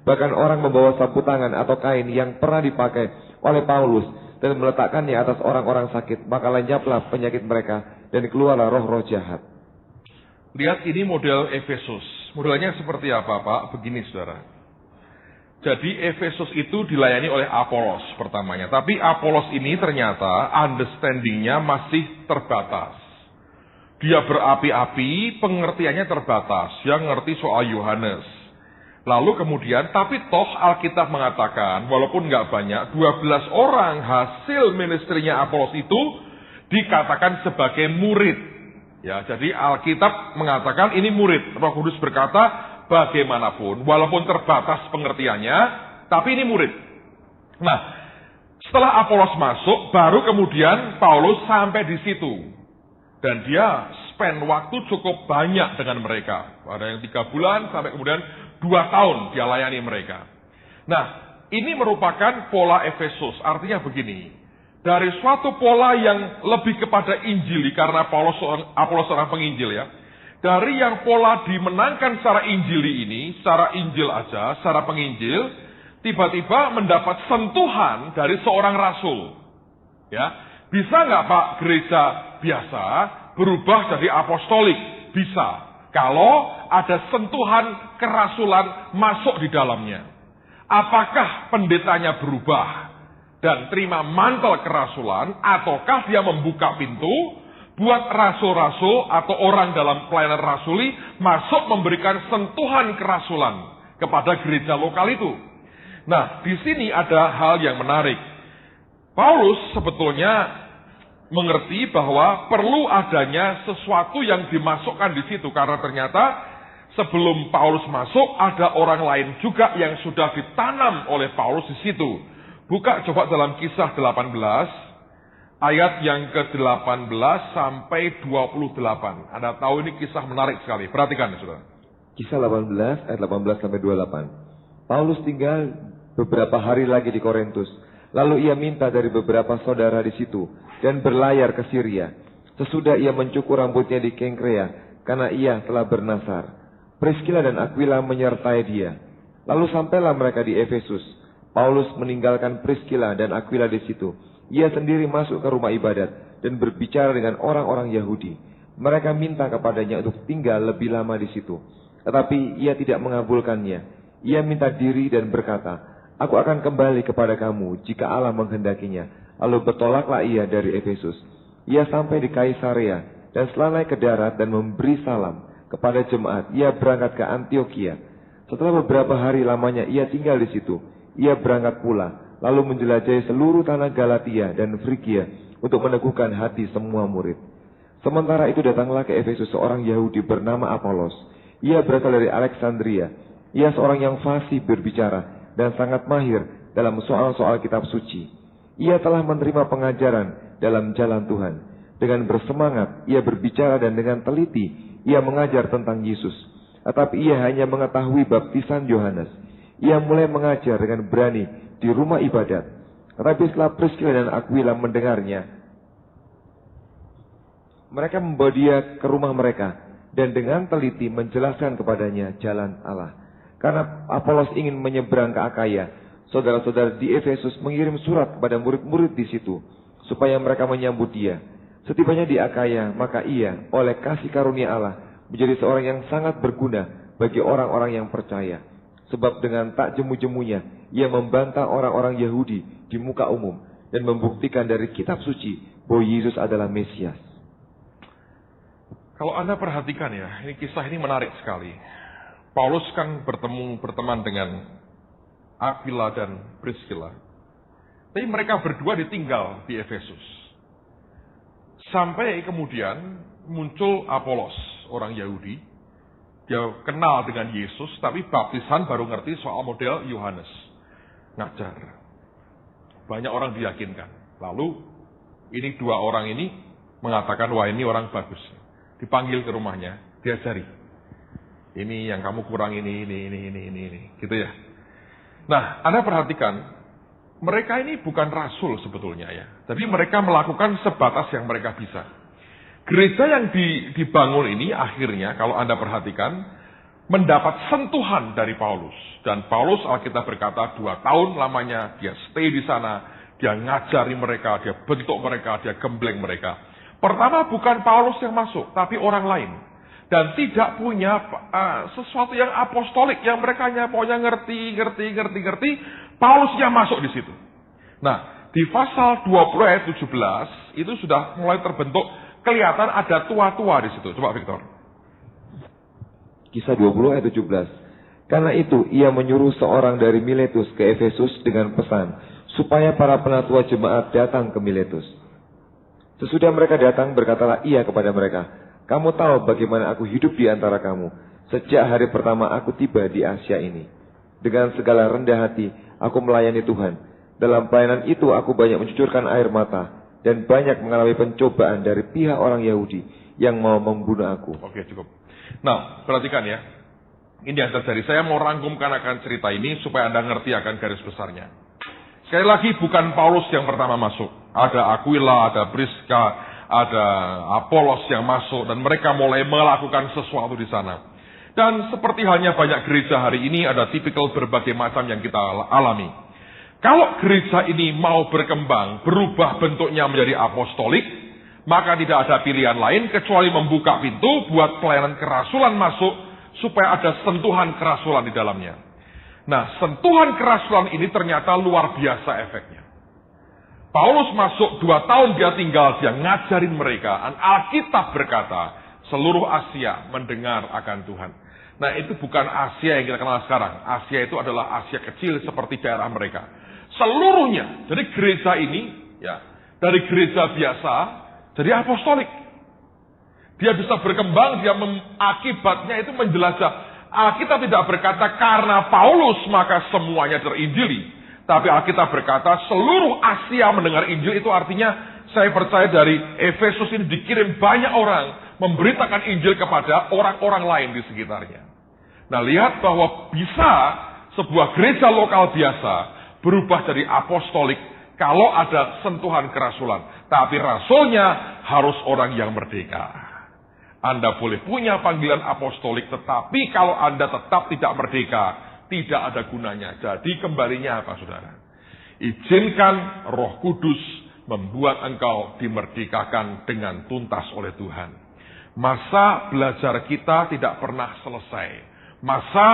Bahkan orang membawa sapu tangan atau kain yang pernah dipakai oleh Paulus dan meletakkannya atas orang-orang sakit, maka lenyaplah penyakit mereka dan keluarlah roh-roh jahat. Lihat ini model Efesus. Modelnya seperti apa, Pak? Begini, saudara. Jadi Efesus itu dilayani oleh Apolos pertamanya. Tapi Apolos ini ternyata understanding-nya masih terbatas. Dia berapi-api, pengertiannya terbatas. Yang ngerti soal Yohanes. Lalu kemudian, tapi toh Alkitab mengatakan, walaupun nggak banyak, 12 orang hasil ministrinya Apolos itu dikatakan sebagai murid. Ya, jadi Alkitab mengatakan ini murid. Roh Kudus berkata, bagaimanapun, walaupun terbatas pengertiannya, tapi ini murid. Nah, setelah Apolos masuk, baru kemudian Paulus sampai di situ. Dan dia spend waktu cukup banyak dengan mereka. Ada yang 3 bulan, sampai kemudian 2 tahun dia layani mereka. Nah, ini merupakan pola Efesus. Artinya begini, dari suatu pola yang lebih kepada Injili, karena Apolos seorang penginjil ya. Dari yang pola dimenangkan secara Injili ini, secara Injil aja, secara penginjil, tiba-tiba mendapat sentuhan dari seorang rasul. Ya, bisa nggak Pak gereja biasa berubah jadi apostolik? Bisa. Kalau ada sentuhan kerasulan masuk di dalamnya. Apakah pendetanya berubah dan terima mantel kerasulan, ataukah dia membuka pintu buat rasul-rasul atau orang dalam pelayanan rasuli masuk memberikan sentuhan kerasulan kepada gereja lokal itu? Nah, di sini ada hal yang menarik. Paulus sebetulnya mengerti bahwa perlu adanya sesuatu yang dimasukkan di situ, karena ternyata sebelum Paulus masuk ada orang lain juga yang sudah ditanam oleh Paulus di situ. Buka coba dalam Kisah 18 ayat yang ke-18 sampai 28. Anda tahu ini kisah menarik sekali. Perhatikan, Saudara. Kisah 18 ayat 18 sampai 28. Paulus tinggal beberapa hari lagi di Korintus. Lalu ia minta dari beberapa saudara di situ dan berlayar ke Syria. Sesudah ia mencukur rambutnya di Kengkrea karena ia telah bernasar. Priskila dan Aquila menyertai dia. Lalu sampailah mereka di Efesus. Paulus meninggalkan Priskila dan Aquila di situ. Ia sendiri masuk ke rumah ibadat dan berbicara dengan orang-orang Yahudi. Mereka minta kepadanya untuk tinggal lebih lama di situ. Tetapi ia tidak mengabulkannya. Ia minta diri dan berkata, "Aku akan kembali kepada kamu jika Allah menghendakinya." Lalu bertolaklah ia dari Efesus. Ia sampai di Kaisarea dan setelah naik ke darat dan memberi salam kepada jemaat, ia berangkat ke Antioquia. Setelah beberapa hari lamanya ia tinggal di situ, ia berangkat pula, lalu menjelajahi seluruh tanah Galatia dan Frigia untuk meneguhkan hati semua murid. Sementara itu datanglah ke Efesus seorang Yahudi bernama Apolos. Ia berasal dari Alexandria. Ia seorang yang fasih berbicara dan sangat mahir dalam soal-soal kitab suci. Ia telah menerima pengajaran dalam jalan Tuhan. Dengan bersemangat, ia berbicara dan dengan teliti, ia mengajar tentang Yesus. Tetapi ia hanya mengetahui baptisan Yohanes. Ia mulai mengajar dengan berani di rumah ibadat. Tetapi setelah Priscilla dan Aquila mendengarnya, mereka membawa dia ke rumah mereka dan dengan teliti menjelaskan kepadanya jalan Allah. Karena Apolos ingin menyeberang ke Akaya, saudara-saudara di Efesus mengirim surat kepada murid-murid di situ supaya mereka menyambut dia. Setibanya di Akaya, maka ia oleh kasih karunia Allah menjadi seorang yang sangat berguna bagi orang-orang yang percaya. Sebab dengan tak jemu-jemunya ia membantah orang-orang Yahudi di muka umum dan membuktikan dari kitab suci bahwa Yesus adalah Mesias. Kalau Anda perhatikan ya, ini kisah ini menarik sekali. Paulus kan berteman dengan Aquila dan Priscilla. Tapi mereka berdua ditinggal di Efesus. Sampai kemudian muncul Apolos, orang Yahudi. Dia kenal dengan Yesus, tapi baptisan baru ngerti soal model Yohanes. Ngajar. Banyak orang diyakinkan. Lalu, ini dua orang ini mengatakan, wah ini orang bagus. Dipanggil ke rumahnya, diajari. Ini yang kamu kurang ini. Gitu ya. Nah, Anda perhatikan, mereka ini bukan rasul sebetulnya ya. Tapi mereka melakukan sebatas yang mereka bisa. Gereja yang dibangun ini akhirnya, kalau Anda perhatikan, mendapat sentuhan dari Paulus. Dan Paulus, Alkitab berkata, 2 tahun lamanya dia stay di sana. Dia ngajari mereka, dia bentuk mereka, dia gembleng mereka. Pertama bukan Paulus yang masuk, tapi orang lain. Dan tidak punya sesuatu yang apostolik, yang mereka pokoknya ngerti. Paulus yang masuk di situ. Nah, di pasal 20 ayat 17, itu sudah mulai terbentuk, kelihatan ada tua-tua di situ. Coba Victor. Kisah 20 ayat 17. Karena itu, ia menyuruh seorang dari Miletus ke Efesus dengan pesan, supaya para penatua jemaat datang ke Miletus. Sesudah mereka datang, berkatalah ia kepada mereka, kamu tahu bagaimana aku hidup di antara kamu, sejak hari pertama aku tiba di Asia ini. Dengan segala rendah hati, aku melayani Tuhan. Dalam pelayanan itu aku banyak mencucurkan air mata, dan banyak mengalami pencobaan dari pihak orang Yahudi yang mau membunuh aku. Oke, cukup. Nah, perhatikan ya. Ini yang terjadi. Saya mau rangkumkan akan cerita ini, supaya Anda ngerti akan garis besarnya. Sekali lagi, bukan Paulus yang pertama masuk. Ada Aquila, ada Prisca, ada Apolos yang masuk, dan mereka mulai melakukan sesuatu di sana. Dan seperti halnya banyak gereja hari ini, ada tipikal berbagai macam yang kita alami. Kalau gereja ini mau berkembang, berubah bentuknya menjadi apostolik, maka tidak ada pilihan lain kecuali membuka pintu buat pelayanan kerasulan masuk, supaya ada sentuhan kerasulan di dalamnya. Nah, sentuhan kerasulan ini ternyata luar biasa efeknya. Paulus masuk 2 tahun dia tinggal, dia ngajarin mereka. Dan Alkitab berkata, seluruh Asia mendengar akan Tuhan. Nah, itu bukan Asia yang kita kenal sekarang. Asia itu adalah Asia kecil seperti daerah mereka. Seluruhnya. Jadi gereja ini, ya, dari gereja biasa, jadi apostolik. Dia bisa berkembang, akibatnya itu menjelajah. Alkitab tidak berkata karena Paulus maka semuanya terinjili. Tapi Alkitab berkata seluruh Asia mendengar Injil, itu artinya saya percaya dari Efesus ini dikirim banyak orang memberitakan Injil kepada orang-orang lain di sekitarnya. Nah, lihat bahwa bisa sebuah gereja lokal biasa berubah jadi apostolik kalau ada sentuhan kerasulan. Tapi rasulnya harus orang yang merdeka. Anda boleh punya panggilan apostolik, tetapi kalau Anda tetap tidak merdeka, tidak ada gunanya. Jadi kembalinya apa, saudara? Izinkan Roh Kudus membuat engkau dimerdekakan dengan tuntas oleh Tuhan. Masa belajar kita tidak pernah selesai. Masa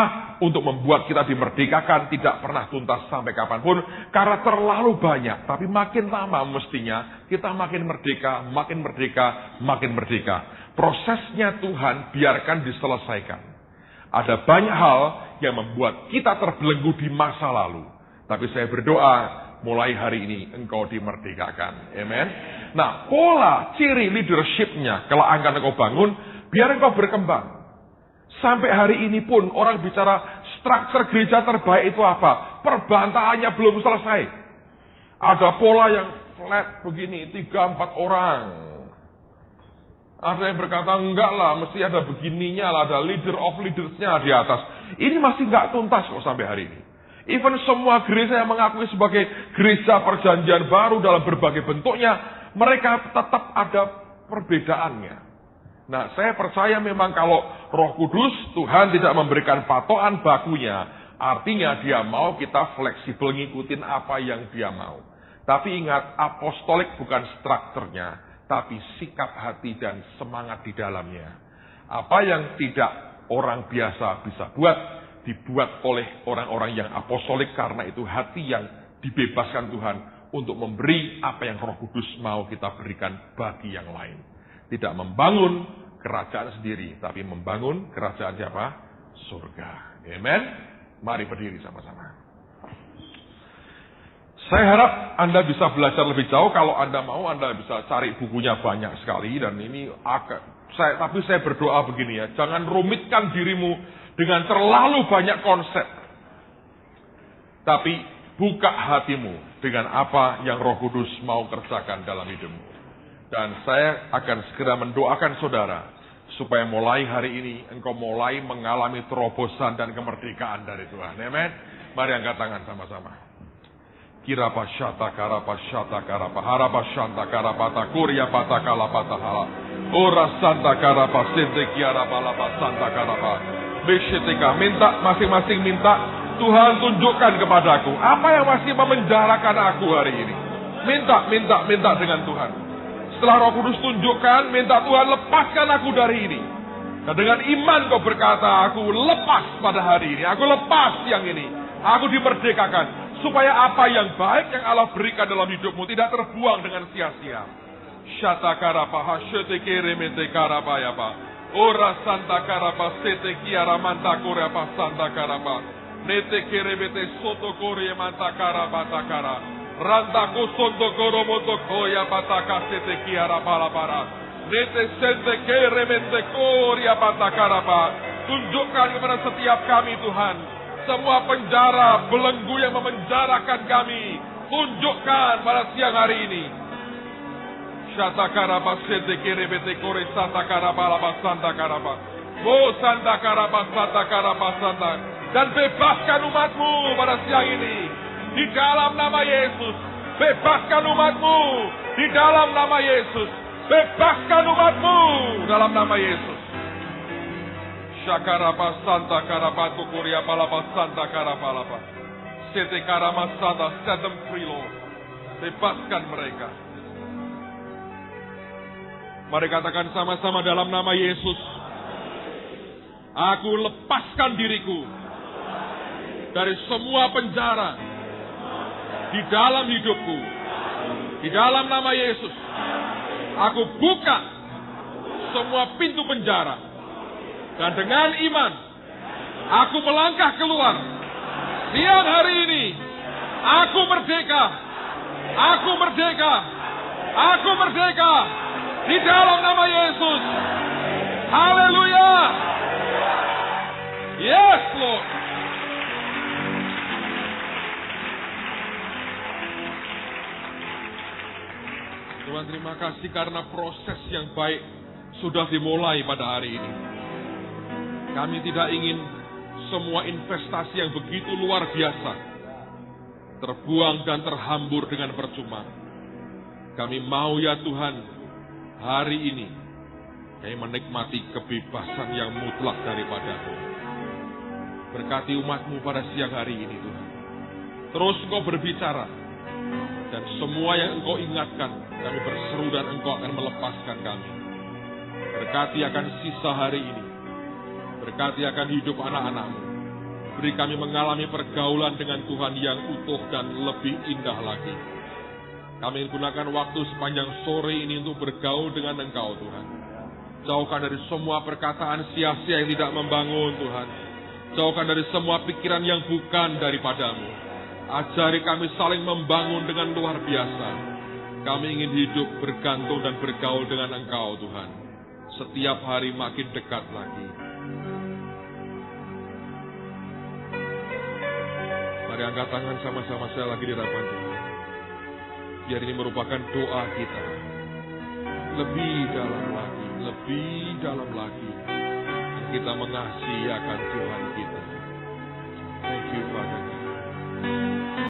untuk membuat kita dimerdekakan tidak pernah tuntas sampai kapanpun. Karena terlalu banyak. Tapi makin lama mestinya kita makin merdeka, makin merdeka, makin merdeka. Prosesnya Tuhan biarkan diselesaikan. Ada banyak hal yang membuat kita terbelenggu di masa lalu. Tapi saya berdoa, mulai hari ini engkau dimerdekakan. Amen. Nah, pola, ciri leadership-nya, kalau akan engkau bangun, biar engkau berkembang. Sampai hari ini pun orang bicara struktur gereja terbaik itu apa? Perbantahannya belum selesai. Ada pola yang flat begini, 3-4 orang. Ada yang berkata, enggak lah, mesti ada begininya lah, ada leader of leaders-nya di atas. Ini masih enggak tuntas kok sampai hari ini. Even semua gereja yang mengakui sebagai gereja perjanjian baru dalam berbagai bentuknya, mereka tetap ada perbedaannya. Nah, saya percaya memang kalau Roh Kudus, Tuhan tidak memberikan patokan bakunya, artinya dia mau kita fleksibel ngikutin apa yang dia mau. Tapi ingat, apostolik bukan strukturnya, tapi sikap hati dan semangat di dalamnya. Apa yang tidak orang biasa bisa buat, dibuat oleh orang-orang yang apostolik, karena itu hati yang dibebaskan Tuhan untuk memberi apa yang Roh Kudus mau kita berikan bagi yang lain. Tidak membangun kerajaan sendiri, tapi membangun kerajaan siapa? Surga. Amen. Mari berdiri sama-sama. Saya harap Anda bisa belajar lebih jauh. Kalau Anda mau, Anda bisa cari bukunya banyak sekali. Dan ini tapi saya berdoa begini ya. Jangan rumitkan dirimu dengan terlalu banyak konsep. Tapi buka hatimu dengan apa yang Roh Kudus mau kerjakan dalam hidupmu. Dan saya akan segera mendoakan saudara, supaya mulai hari ini engkau mulai mengalami terobosan dan kemerdekaan dari Tuhan. Amen. Mari angkat tangan sama-sama. Kirapa syata karapa syata karapa harapa syanta karapa takuria pata kalapata hala. Ora santa karapa sente kiara balapa santa karapa. Beshetika, minta, masing-masing minta, Tuhan tunjukkan kepadaku apa yang masih memenjarakan aku hari ini. Minta dengan Tuhan. Setelah Roh Kudus tunjukkan, minta Tuhan lepaskan aku dari ini. Dan dengan iman kau berkata, aku lepas pada hari ini, aku lepas siang ini, aku dimerdekakan. Supaya apa yang baik yang Allah berikan dalam hidupmu tidak terbuang dengan sia-sia. Syata karapa hasyete keremete karapa ya pa. Ora santa karapa sete kiara manta korapa santa karapa. Nete keremete soto kore manta karapa takara. Ranta kusonto koromoto koya pataka sete kiara palapara. Nete sente keremete koria patakarapa. Tunjukkan kepada setiap kami Tuhan. Semua penjara, belenggu yang memenjarakan kami, tunjukkan pada siang hari ini. Shata karaba sete kerebete kore santa karaba laba santa karaba. Mo santa karaba santa karaba santa. Dan bebaskan umatmu pada siang ini. Di dalam nama Yesus. Bebaskan umatmu. Di dalam nama Yesus. Bebaskan umatmu dalam nama Yesus. Shakarapa Santa Karapa Tukuria Palapa Santa Karapalapa. Sete Karama Santa, set them free Lord. Bebaskan mereka. Mari katakan sama-sama dalam nama Yesus. Aku lepaskan diriku dari semua penjara di dalam hidupku. Di dalam nama Yesus. Aku buka semua pintu penjara. Dan dengan iman, aku melangkah keluar. Siang hari ini, aku merdeka. Aku merdeka. Aku merdeka. Di dalam nama Yesus. Haleluya. Yes, Lord. Tuhan, terima kasih karena proses yang baik sudah dimulai pada hari ini. Kami tidak ingin semua investasi yang begitu luar biasa terbuang dan terhambur dengan percuma. Kami mau ya Tuhan, hari ini kami menikmati kebebasan yang mutlak daripada-Mu. Berkati umat-Mu pada siang hari ini Tuhan. Terus Engkau berbicara, dan semua yang Engkau ingatkan, kami berseru dan Engkau akan melepaskan kami. Berkati akan sisa hari ini. Berkati akan hidup anak-anak-Mu. Beri kami mengalami pergaulan dengan Tuhan yang utuh dan lebih indah lagi. Kami gunakan waktu sepanjang sore ini untuk bergaul dengan Engkau Tuhan. Jauhkan dari semua perkataan sia-sia yang tidak membangun, Tuhan. Jauhkan dari semua pikiran yang bukan daripadamu. Ajari kami saling membangun dengan luar biasa. Kami ingin hidup bergantung dan bergaul dengan Engkau, Tuhan. Setiap hari makin dekat lagi. Mari angkat tangan sama-sama saya lagi di hadapan Tuhan. Biar ini merupakan doa kita. Lebih dalam lagi, lebih dalam lagi. Dan kita mengasihi akan Tuhan kita. Thank you, Father.